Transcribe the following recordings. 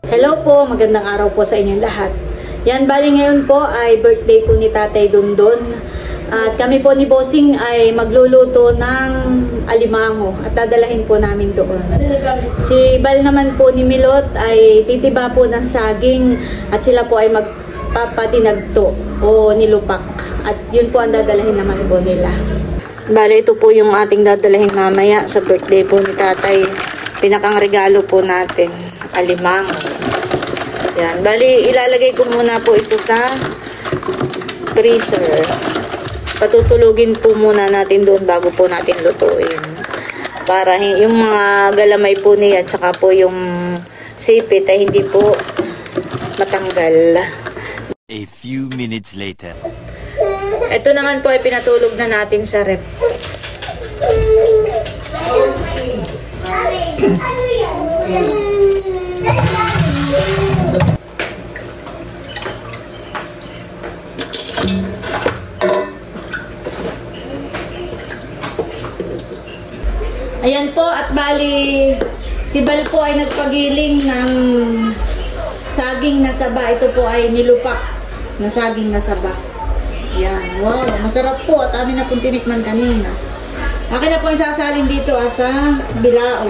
Hello po, magandang araw po sa inyong lahat. Yan, bali ngayon po ay birthday po ni Tatay Dondon. At kami po ni Bossing ay magluluto ng alimango at dadalahin po namin doon. Si Bal naman po ni Milot ay titiba po ng saging at sila po ay magpapatinagto o nilupak. At yun po ang dadalahin naman po nila. Bali ito po yung ating dadalahin mamaya sa birthday po ni Tatay. Pinakang regalo po natin, alimango. Yan. Bali, ilalagay ko muna po ito sa freezer. Patutulugin po muna natin doon bago po natin lutuin. Para yung mga galamay po niya at saka po yung sipit ay hindi po matanggal. A few minutes later. Ito naman po ay pinatulog na natin sa ref. Ayan po, at bali si Bal po ay nagpagiling ng saging na saba. Ito po ay nilupak na saging na saba. Ayan, wow, masarap po at amin na pong tinikman kanina. Akin na po yung sasalin dito sa bilao.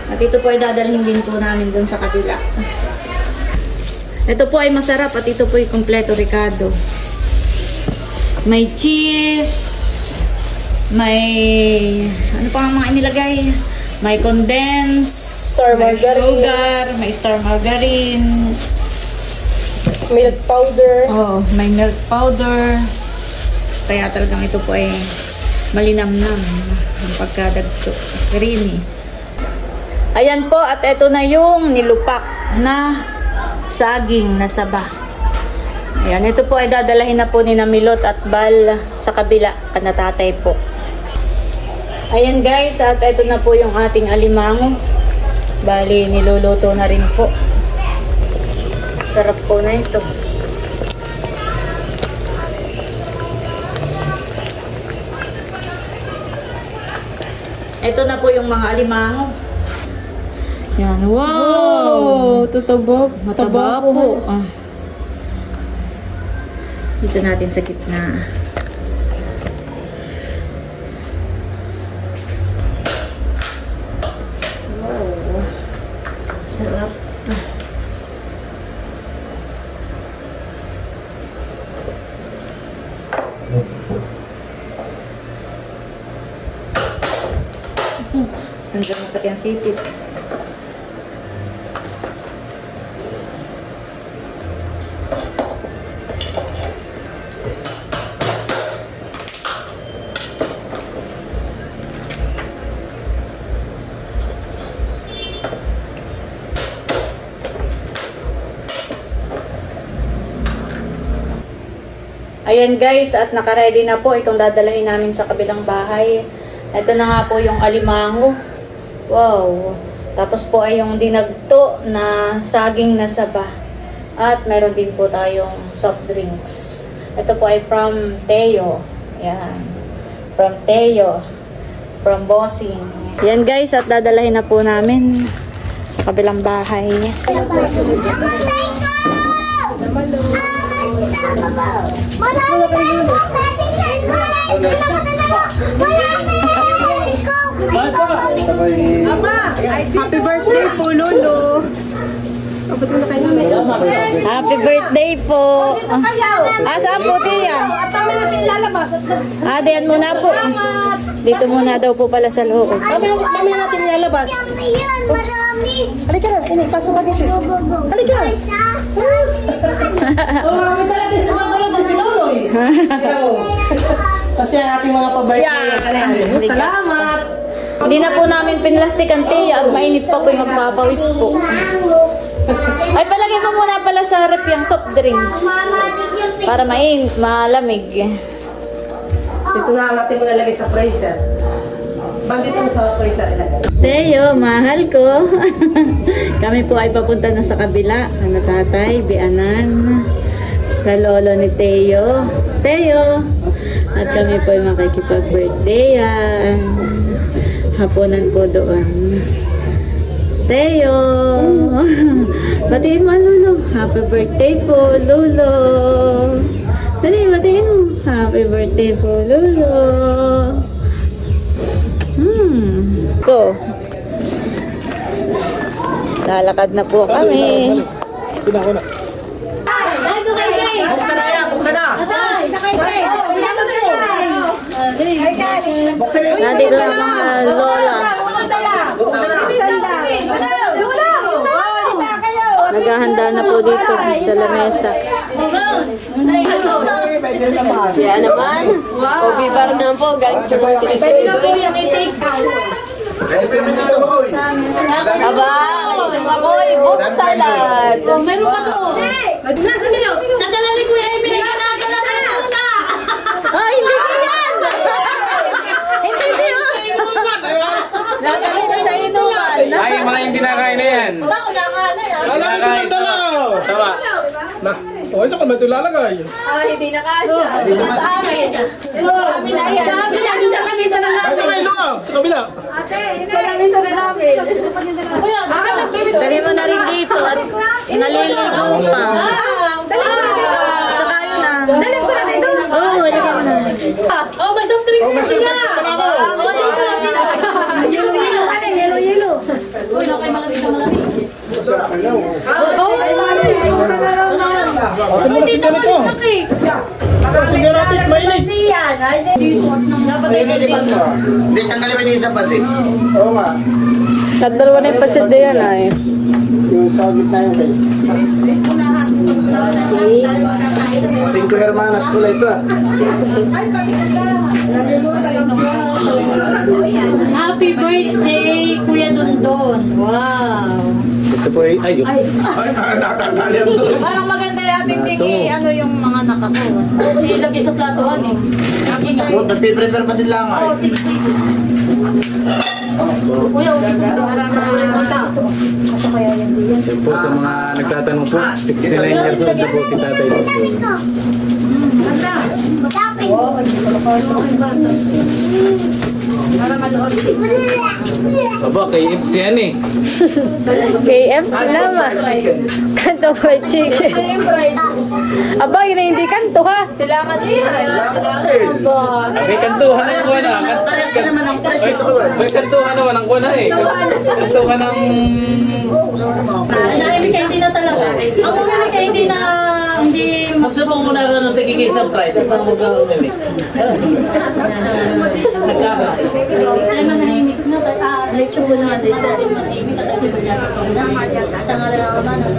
At ito po ay dadalhin din po namin dun sa kabila. Ito po ay masarap at ito po ay kompleto ricado. May cheese. May, ano pa ang mga inilagay? May condensed, may sugar, may star margarine, milk powder. Oh, may milk powder. Kaya talagang ito po ay malinamnam ang pagkadagto. Creamy. Ayan po, at ito na yung nilupak na saging na saba. Ayan, ito po ay dadalahin na po ni Milot at Bal sa kabila at natatay po. Ayan guys, at ito na po yung ating alimango. Bali, niluluto na rin po. Sarap po na ito. Ito na po yung mga alimango. Yan, wow! Tataba. Mataba po. Dito natin sa gitna. Wow. Sarap. Nandiyan mo pati ang sipit. Ayan guys, at nakaready na po itong dadalahin namin sa kabilang bahay. Ito na nga po yung alimango. Wow! Tapos po ay yung dinagto na saging na saba. At meron din po tayong soft drinks. Ito po ay from Teo. Ayan. From Teo. From Bossing. Ayan guys, at dadalahin na po namin sa kabilang bahay. Happy birthday po, Lolo. Happy birthday po. Saan po, Tia? Diyan muna po. Dito muna daw po pala sa loob. Kami natin lalabas. Oops. Halika na, ini, pasok ka dito. Halika. Kami pala din sa mga din si Lolo. Kasi ang ating mga pa-birthday. Salamat. Hindi na po namin pinlastikan, Tia, at mainit pa po yung magpapawis po. Ay, palagay mo muna pala sa rep yung soft drinks. Para malamig. Ito na natin mo nalagay sa freezer. Bandito mo sa freezer ilagay. Teo, mahal ko. Kami po ay papunta na sa kabila. Ano tatay, bianan. Sa lolo ni Teo. Teo! At kami po ay makikipag-birthday. Hapunan po doon. Teo! Batiin mo, Lolo. Happy birthday po, Lolo. Dali, batiin mo. Happy birthday po, Lolo. Go. Lalakad na po kami. Buksan na yan! Buksan na! Nandito na mga lola. Naghahanda na po dito sa lamesa. Kaya naman, Obi bar na po, galing po ng Cristo. Pwede na po yung i-take out. Aba, makoy, book salad. Meron pa to. Nasa nilo. Sa dalali ko ay pinagkakala ka na. Ay, hindi ko yan! Hindi ko yan! Nakali na sa inuman. Ay, mga hindi nakain na yan. Lalagay ko dalaw! Tama. Na, okay, saan ka naman ito lalagay? Hindi na kasya. Sa amin. Sa amin na yan. Sa amin na, sa lamesa na Ay, namin. ito nga, sa kabila. Sa lamesa na namin. Dali mo na rin dito at naliligo pa. Saka yun na. Dalag ko na dito. Oo, wala ka na. Oh, may soft drinks na sila. Yelo. Uy, okay, malamig na malamig. Ate mo na si ganito. Sige rapid, mainit. Hindi, tanggalin mo yung isang pansit. Oo nga. Tadalawa na yung pasid na yan ay. Yung sa gitna yung kayo. 5 hermanas pula ito ah. Happy birthday, Kuya Dondon. Wow. Ito po ay, ay. Parang maganda yung ating tingi, ano yung mga nakakuha. Ilagay sa platohan eh. Oh, nagpiprepare pa din lang ay. Oh, 6. Kuya, Yan po sa mga nagtatanong po, 69 years old na po si Tatay Dondon. Aba, kay Ips yan eh. KFC naman. Kanto fried chicken. Aba, yun na hindi kanto ha. Silangan yan. Aba. May kantuhan ng kuha na. May kantuhan naman ang kuha na eh. Kantuhan ng... nanahimik ka hindi na talaga. Ang umimik ka hindi na... Hindi... Magsabong muna ka ng tigigay sa pride at parang mag-umimik. Ay, manahimik na tayo. Diretso mo na din natin manahimik at ay sa ngalan ng Ama ng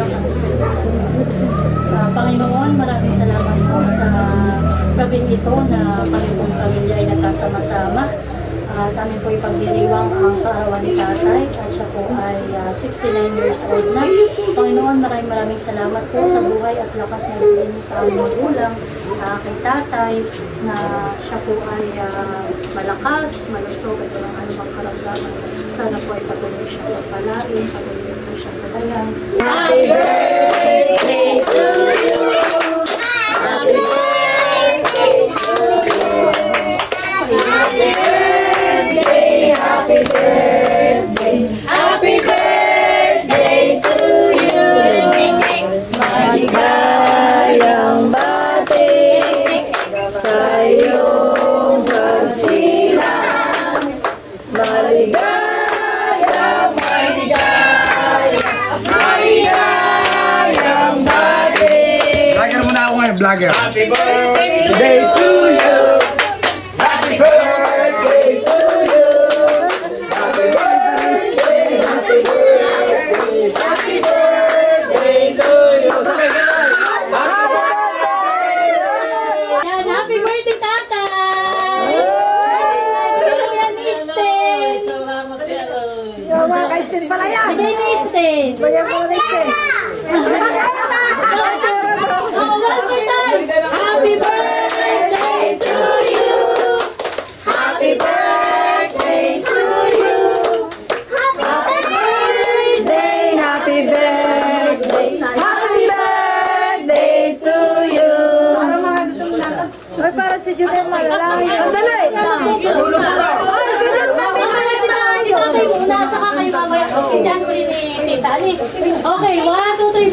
Panginoon, maraming salamat po sa gabing ito na kami pong pamilya ay nagkasama-sama. Kami po ipagdiriwang ang kaarawan ni Tatay at siya po ay 69 years old na. Panginoon, maraming salamat po sa buhay at lakas na bigay niyo sa aming magulang, sa aking tatay, na siya po ay malakas, malusog at walang anumang karamdaman. Sana po ay patuloy siya pagpalain, patuloy po siya palayan. Happy birthday to you. Happy birthday to you. Happy birthday. Happy birthday to you. Maligayang bati sa iyong pagsilang. Maligayang bati. Vlogger muna ako ngayon, vlogger. Happy birthday to you. Happy birthday to you. Happy birthday, happy birthday, happy birthday to you. Yan, happy birthday, Tatay! Yan, Isten! Salamat siya. Mga kaistin pala yan. Bigay ni Isten! Bayan mo rin siya. Oh, one more time! Happy birthday to you! Happy birthday to you. Happy birthday, happy birthday, happy birthday to you. Para mga gutom na. Hoy, para si Judith malalaki. Ang dali. Hoy, si Judith malalaki. Tatay muna, saka kayo mamaya. Kasi dyan ko rin ni Tita. Okay, 1, 2, 3,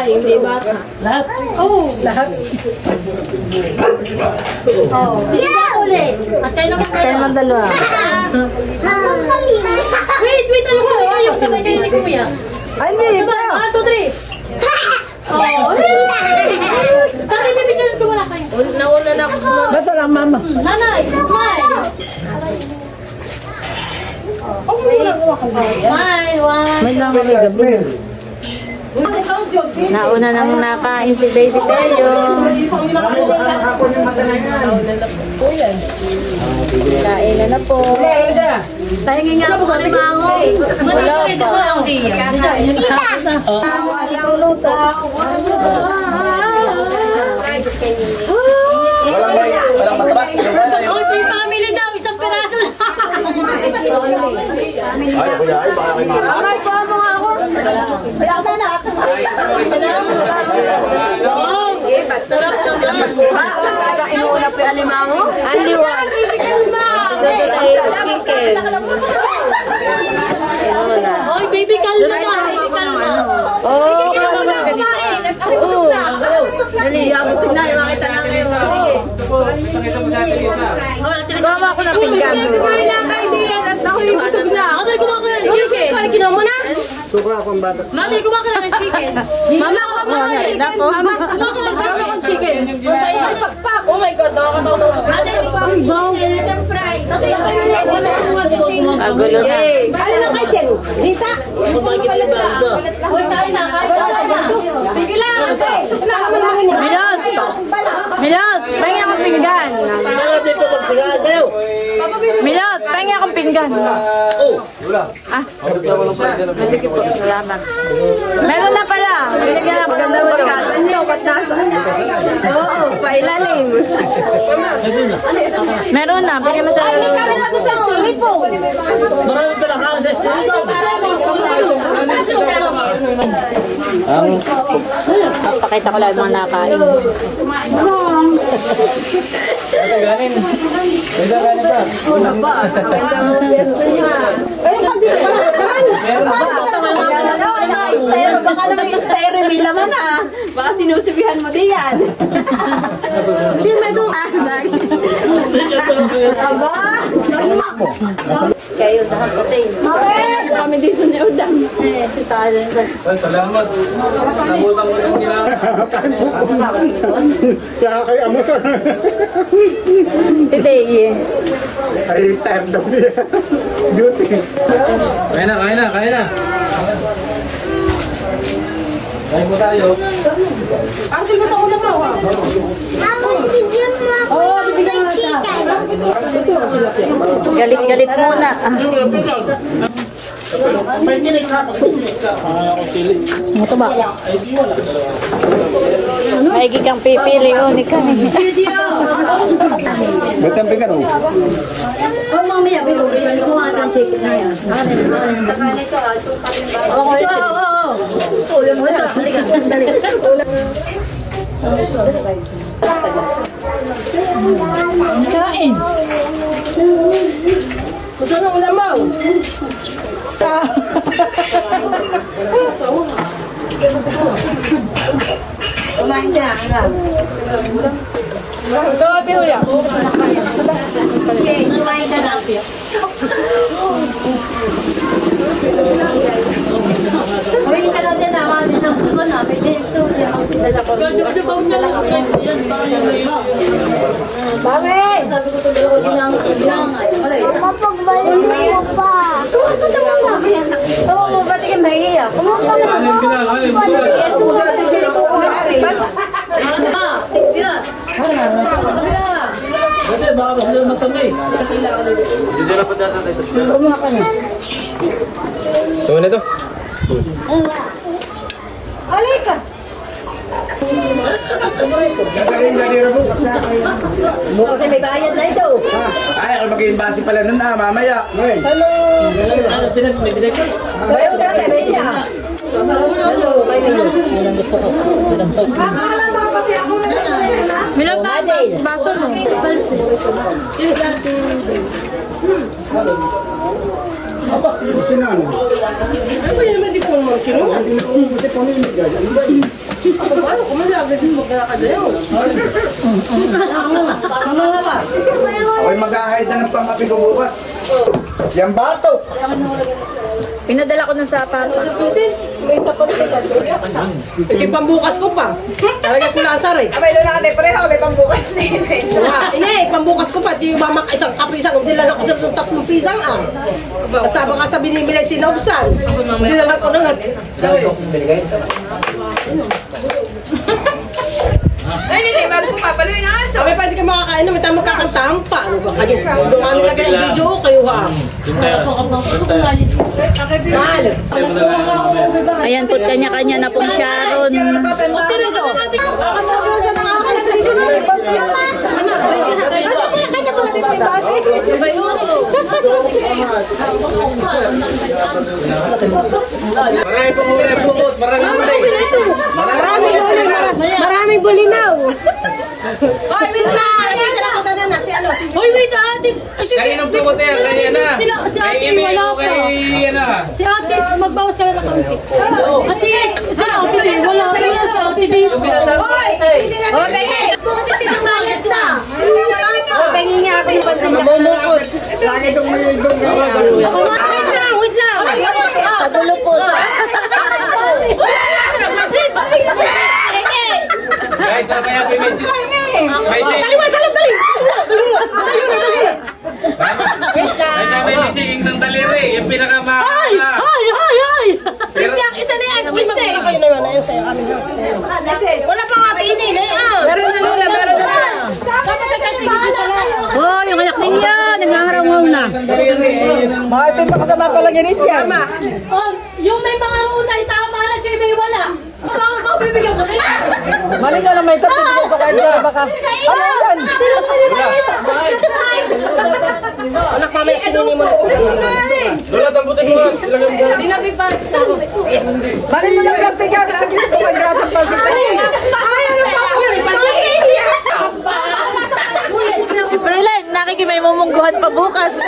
hindi bata. Lahat? Oo. Lahat. Oo. Sino ulit? At kayo naman dalawa. Wait, ano ko? Ayaw sabay kayo ni Kuya. Ay, hindi. 1, 2, 3. Oh, Tatay, may picture ko wala kayo. Nauna na ako. Bato lang, mama. Nanay, smile. Smile, one. May lang kami gabi. Nauna nang nakain si Daisy Tello. Kain na po. Pahingi nga po kami mango. Wala pa. Walang mataba. All for family daw, isang peraso lang. Ay, kuya, ay, baka kayo mga. Sarap naman. Talaga inuuna po yung alimango? Aliwan. Chicken. Oy, baby, kalma na. Baby, kalma. Oh, Busog na, makita na kayo. Gawa ko ng pinggan. Mother, kumakain ng chicken. Kinuha mo na? Suka akong bata. Mother, kumakain ng chicken. Mama, kumakain ng chicken. Kung sa inyo pakpak. Oh my God, nakakatawa. Kagulo na. Ano na kayo siya? Rita? Uy, kain na, kain na. Sige lang, soup lang. Milot! Milot! Pahingi akong pinggan. Milot! Pahingi akong pinggan. Ah, sige po. Salamat. Meron na pala. Binigyan ako ng dawal. Oo, pailalim. Meron na. Bigyan mo sa lalo. Ano sa stili po? Marami pa lang kala sa station. Pakita ko lang yung mga nakain. Baka naman yung styro, may laman ah. Baka sinusubihan mo din yan. Hindi, may doon. Aba! Kayo, dahil puting. Kami dito ni Udang. Salamat. Nabutang ko yung nila. Kaya kayo amo. Si Dei. Ay, time daw siya. Duty. Kain na. Kain po tayo. Ang sinuto ko lang ako. Oo, bibigyan mo na siya. Galit-galit muna. Ito ba? Maigi kang pipili o ni Kani. Ba't ang pigan oh? Oh, mamaya, bilugin. Kumuha ng chicken na yan. Oo. Ulam mo ito. Halika, dali. Kain. Gusto na ulam mo? Kumain ka. Kumain ka na. Uy, ka lang din naman. Gusto na. May dito. Bawi! Sabi ko ito dalawa ginang. Alay. Oo, ba't ka mahiya? Kumusta na? Kain. Pwede, baka mas nila matamis. Hindi na pa data tayo. Kumuha ka na. Tuwa na ito. Halika. Mo kasi may bayad na ito. Ay, ako mag-iimbasi pala nun mamaya. Ano, may binag ko? Sayo ka na, may niya. Milot na baso mo. Ano ba yan? Hindi ko naman kino? Ano, kumalagay din maglalakad na yun. Ako'y mag-ahayad na ng pang-kapi ko bukas. Yan bato. Pinadala ko ng sapato. Ito yung pambukas ko pa. Talaga ko lasar eh. Abay, lola ka tayo pareho. May pambukas na yun. Hindi, pambukas ko pa. Di yung mamak isang kapisang. Dinala ko sa 3 pisang At sabi ka sa binibili si Nobsan. Dinala ko na nga. Ay, hindi. Bago ko papaluin na aso. Sabi pa, hindi ka makakain na. May tamang kakantahan pa. Ano ba kayo? Doon kami lagay ang video ko kayo ha. Mahal. Ayan po't kanya-kanya na pong Sharon. Marami pong huli pumot. Maraming huli. Maraming bulinaw. Hoy, wait lang! Hindi na ako tanan na. Si ano? Si Hoy, wait, ate. Kayo ng promoter, kaya na. Si ate wala pa. Si ate, magbawas ka na ng kaunti. At si ate, wala pa. Si ate, di. Hoy! Hindi na ako tanan. Kasi tinamalit na. Pengi nga ako yung pansin niya. Wait lang! Pagulo po sa... Guys, mamaya po yung medyo. Taliwa sa loob, dali! Ay, may medyo ng daliri. Yung pinakamahal. Ay! Isa na yan, Wins eh. Kayo naman, ayun sa'yo. Wala pa nga tinin eh. Meron na nula, meron na. Oh, yung anak ninyo. Naghaharangaw na. Bakit yung makasama pala ganit yan? Yung may mga una, tama na, siya may wala. Bakit ako bibigyan ko rin? Mali ka na may tapos ko pa kayo baka. Ano yan? Anak mamaya sinini mo. Lola, tamputin mo. Mali mo ng plastic yan. Lagi ko may grasang plastic. Ay, ano pa ako yan? Plastic yan. Pero nakikimay mo mungguhan pa bukas.